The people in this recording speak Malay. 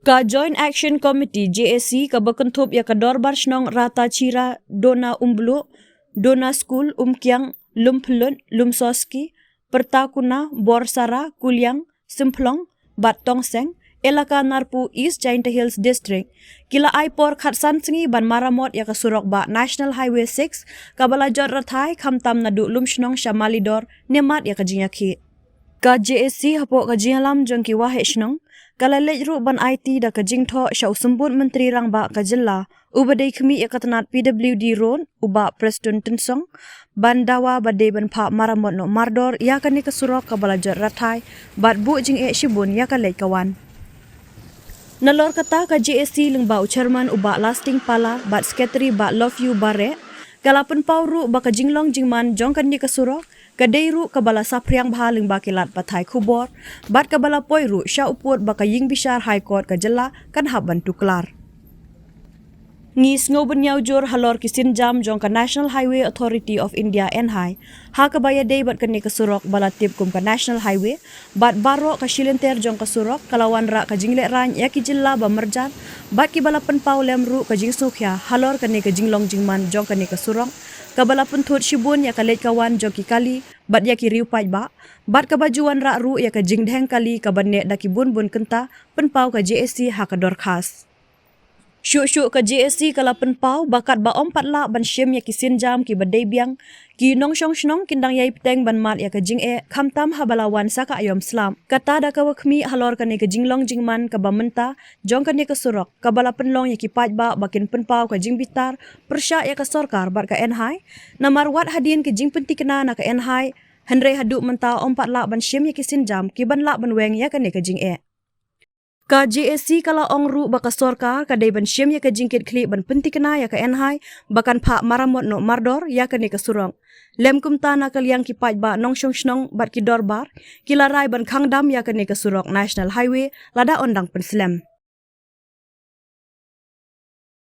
Ka Joint Action Committee JAC ka berkentup ya ka dorbar shnong rata cira dona umblu, dona school umkiang lumpelun lumsoski, pertakuna borsara kuliang simplong bat tongseng, elaka narpu East Jainta Hills District. Kila aipor khatsan sengi ban maramot ya ka surok ba National Highway 6 ka balajot rathai khamtam nadu lumshnong shamalidor nemat ya ka jinyakhi. Ka JAC hapok ka jingalam jongki wahe shnong kalalej ru ban IT da ka jingtho sya usumbut menteri rang ba ka jilla ubadai khmi ya katanat PWD ron uba Preston Tensong ban dawa badai ban pha maramot no mardor ya ka ni ka surok ka balajot rathai bat bu jing e shibun ya ka lej kawan. Nalor kata ka JAC lengbau chairman uba lasting pala bat secretary ba love you bare kalapan pauru ba ka jinglong jingman jong kan ni ka surok kadai ru kabala sapriang bha lengba kilat pathai khubor bat kabala poiru sya uput ba ka ying bishar high court ka jela kan haban tuklar ngis ngoben nyau jor halor kisin jam jong ka National Highway Authority of India NHAI ha ka baya dei bat kan ni ka surok bala tip kum ka National Highway bat baro ka shilenter jong ka surok kalawan ra ka jingle ran ya ki jilla ba merjan bat ki bala pen pau lem ru ka jing sukhya halor kan ni ka jinglong jingman jong kan ni ka surok kabala penthut shibun ya kalet kawan joki kali bat ya ki riu pai ba bat ka bajuan ra ru ya ka jingdheng kali ka banne daki bun bun kenta penpau ka JAC ha ka dorkhas syuk-syuk ka JAC kala penpau bakat ba om patla ban syem ya ki sinjam ki badai biang ki nong shong shnong kindang yai peteng ban mat ya ka jing e khamtam habalawan saka ayom slam kata da ka wakmi halor ka ne ka jinglong jingman ka ba menta jong ka ne ka surok ka bala penlong ya ki paj ba bakin penpau ka jing bitar persya ya ka sorkar bat ka NHAI namar wat hadin ke jing pentikna na ka NHAI henre hadu menta om patla ban syem ya ki sinjam ki ban la ban weng ya ka ne ka jing e ka JAC kala ongru baka sorkar ka dai ban syem ya ka jingkit kli ban pentikna ya ka NHAI bakan pha maramot no mardor ya ka ne ka surong lem kumta na kaliang ki paj ba nong shong shnong bat ki dorbar kilarai ban khangdam ya ka ne ka surok National Highway lada ondang penslem